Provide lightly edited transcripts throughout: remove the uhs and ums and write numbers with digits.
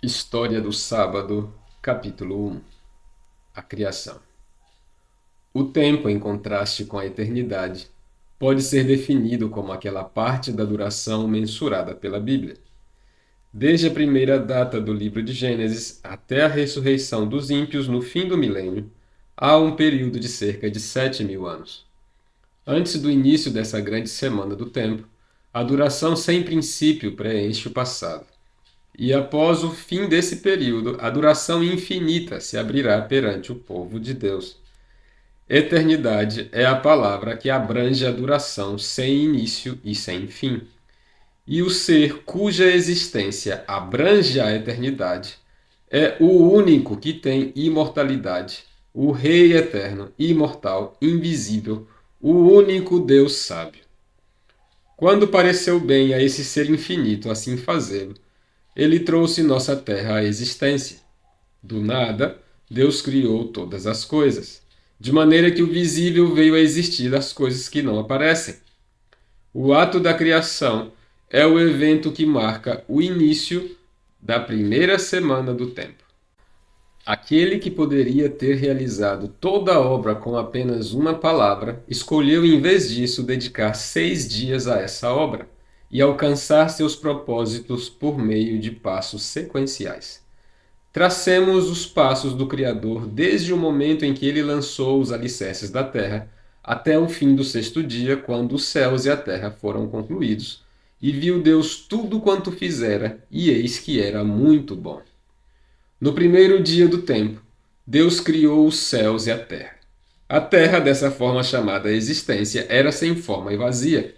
História do sábado, capítulo 1. A criação. O tempo, em contraste com a eternidade, pode ser definido como aquela parte da duração mensurada pela Bíblia. Desde a primeira data do livro de Gênesis até a ressurreição dos ímpios no fim do milênio, há um período de cerca de 7.000 anos. Antes do início dessa grande semana do tempo, a duração sem princípio preenche o passado. E após o fim desse período, a duração infinita se abrirá perante o povo de Deus. Eternidade é a palavra que abrange a duração sem início e sem fim. E o ser cuja existência abrange a eternidade é o único que tem imortalidade, o Rei eterno, imortal, invisível, o único Deus sábio. Quando pareceu bem a esse ser infinito assim fazê-lo, ele trouxe nossa terra à existência. Do nada, Deus criou todas as coisas, de maneira que o visível veio a existir das coisas que não aparecem. O ato da criação é o evento que marca o início da primeira semana do tempo. Aquele que poderia ter realizado toda a obra com apenas uma palavra, escolheu em vez disso dedicar 6 dias a essa obra e alcançar seus propósitos por meio de passos sequenciais. Tracemos os passos do Criador desde o momento em que ele lançou os alicerces da terra até o fim do sexto dia, quando os céus e a terra foram concluídos, e viu Deus tudo quanto fizera, e eis que era muito bom. No primeiro dia do tempo, Deus criou os céus e a terra. A terra, dessa forma chamada existência, era sem forma e vazia.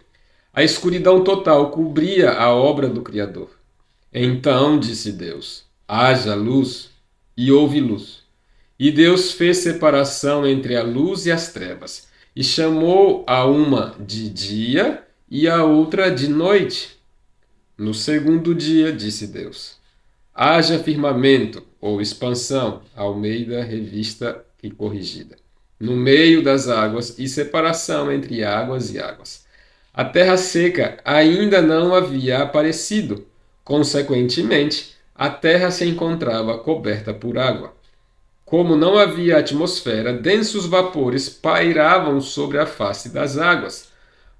A escuridão total cobria a obra do Criador. Então disse Deus: haja luz, e houve luz. E Deus fez separação entre a luz e as trevas, e chamou a uma de dia e a outra de noite. No segundo dia, disse Deus: haja firmamento, ou expansão, Almeida Revista e Corrigida, no meio das águas, e separação entre águas e águas. A terra seca ainda não havia aparecido. Consequentemente, a terra se encontrava coberta por água. Como não havia atmosfera, densos vapores pairavam sobre a face das águas.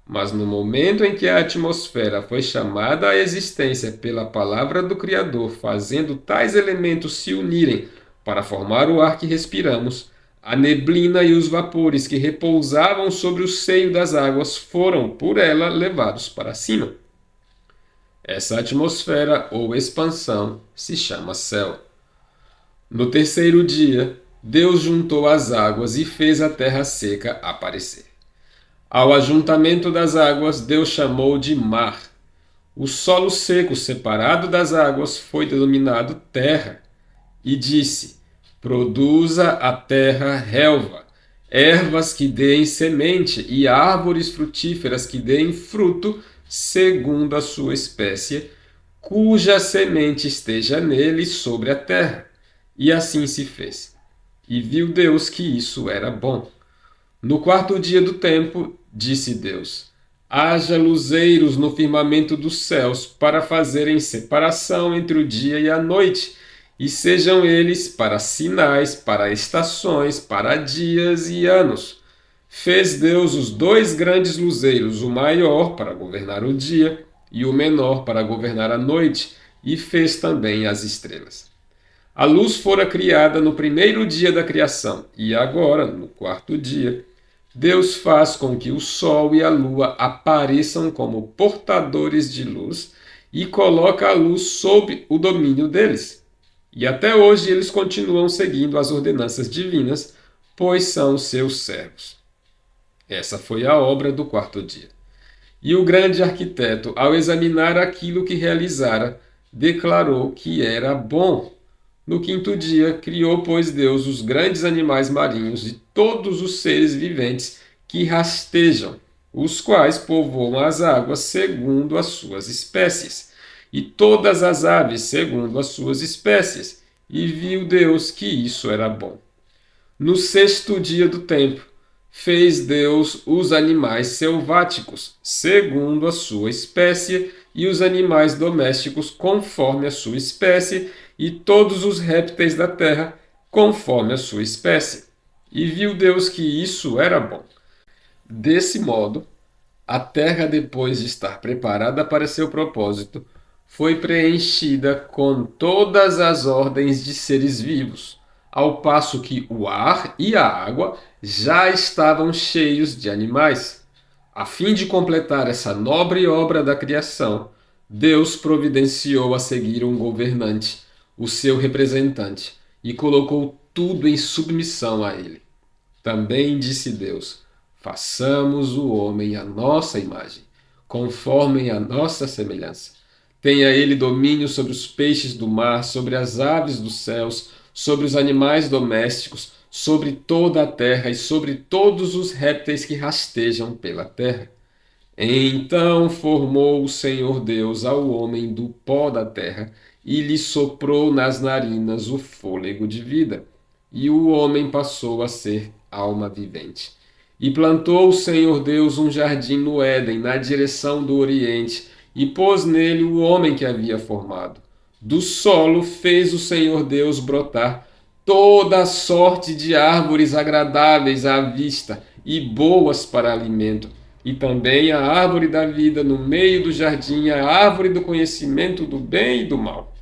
Mas no momento em que a atmosfera foi chamada à existência pela palavra do Criador, fazendo tais elementos se unirem para formar o ar que respiramos, a neblina e os vapores que repousavam sobre o seio das águas foram, por ela, levados para cima. Essa atmosfera ou expansão se chama céu. No terceiro dia, Deus juntou as águas e fez a terra seca aparecer. Ao ajuntamento das águas, Deus chamou de mar. O solo seco separado das águas foi denominado terra. E disse: produza a terra relva, ervas que deem semente e árvores frutíferas que deem fruto segundo a sua espécie, cuja semente esteja nele sobre a terra. E assim se fez. E viu Deus que isso era bom. No quarto dia do tempo, disse Deus: haja luzeiros no firmamento dos céus para fazerem separação entre o dia e a noite, e sejam eles para sinais, para estações, para dias e anos. Fez Deus os dois grandes luzeiros, o maior para governar o dia e o menor para governar a noite, e fez também as estrelas. A luz fora criada no primeiro dia da criação, e agora, no quarto dia, Deus faz com que o sol e a lua apareçam como portadores de luz e coloca a luz sob o domínio deles. E até hoje eles continuam seguindo as ordenanças divinas, pois são seus servos. Essa foi a obra do quarto dia. E o grande arquiteto, ao examinar aquilo que realizara, declarou que era bom. No quinto dia, criou, pois, Deus os grandes animais marinhos e todos os seres viventes que rastejam, os quais povoam as águas segundo as suas espécies, e todas as aves segundo as suas espécies. E viu Deus que isso era bom. No sexto dia do tempo, fez Deus os animais selváticos, segundo a sua espécie, e os animais domésticos conforme a sua espécie, e todos os répteis da terra conforme a sua espécie. E viu Deus que isso era bom. Desse modo, a terra, depois de estar preparada para seu propósito, foi preenchida com todas as ordens de seres vivos, ao passo que o ar e a água já estavam cheios de animais. A fim de completar essa nobre obra da criação, Deus providenciou a seguir um governante, o seu representante, e colocou tudo em submissão a ele. Também disse Deus: façamos o homem à nossa imagem, conforme a nossa semelhança. Tenha ele domínio sobre os peixes do mar, sobre as aves dos céus, sobre os animais domésticos, sobre toda a terra e sobre todos os répteis que rastejam pela terra. Então formou o Senhor Deus ao homem do pó da terra e lhe soprou nas narinas o fôlego de vida, e o homem passou a ser alma vivente. E plantou o Senhor Deus um jardim no Éden, na direção do Oriente, e pôs nele o homem que havia formado. Do solo fez o Senhor Deus brotar toda sorte de árvores agradáveis à vista e boas para alimento, e também a árvore da vida no meio do jardim, a árvore do conhecimento do bem e do mal.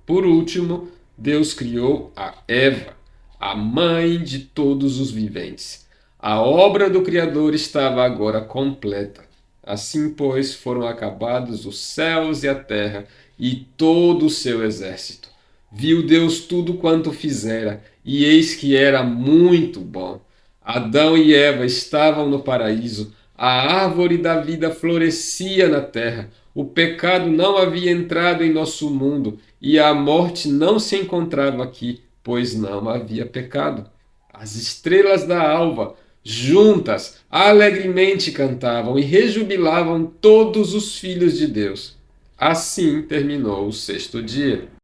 Por último, Deus criou a Eva, a mãe de todos os viventes. A obra do Criador estava agora completa. Assim, pois, foram acabados os céus e a terra e todo o seu exército. Viu Deus tudo quanto fizera, e eis que era muito bom. Adão e Eva estavam no paraíso, a árvore da vida florescia na terra, o pecado não havia entrado em nosso mundo, e a morte não se encontrava aqui, pois não havia pecado. As estrelas da alva, juntas, alegremente cantavam e rejubilavam todos os filhos de Deus. Assim terminou o sexto dia.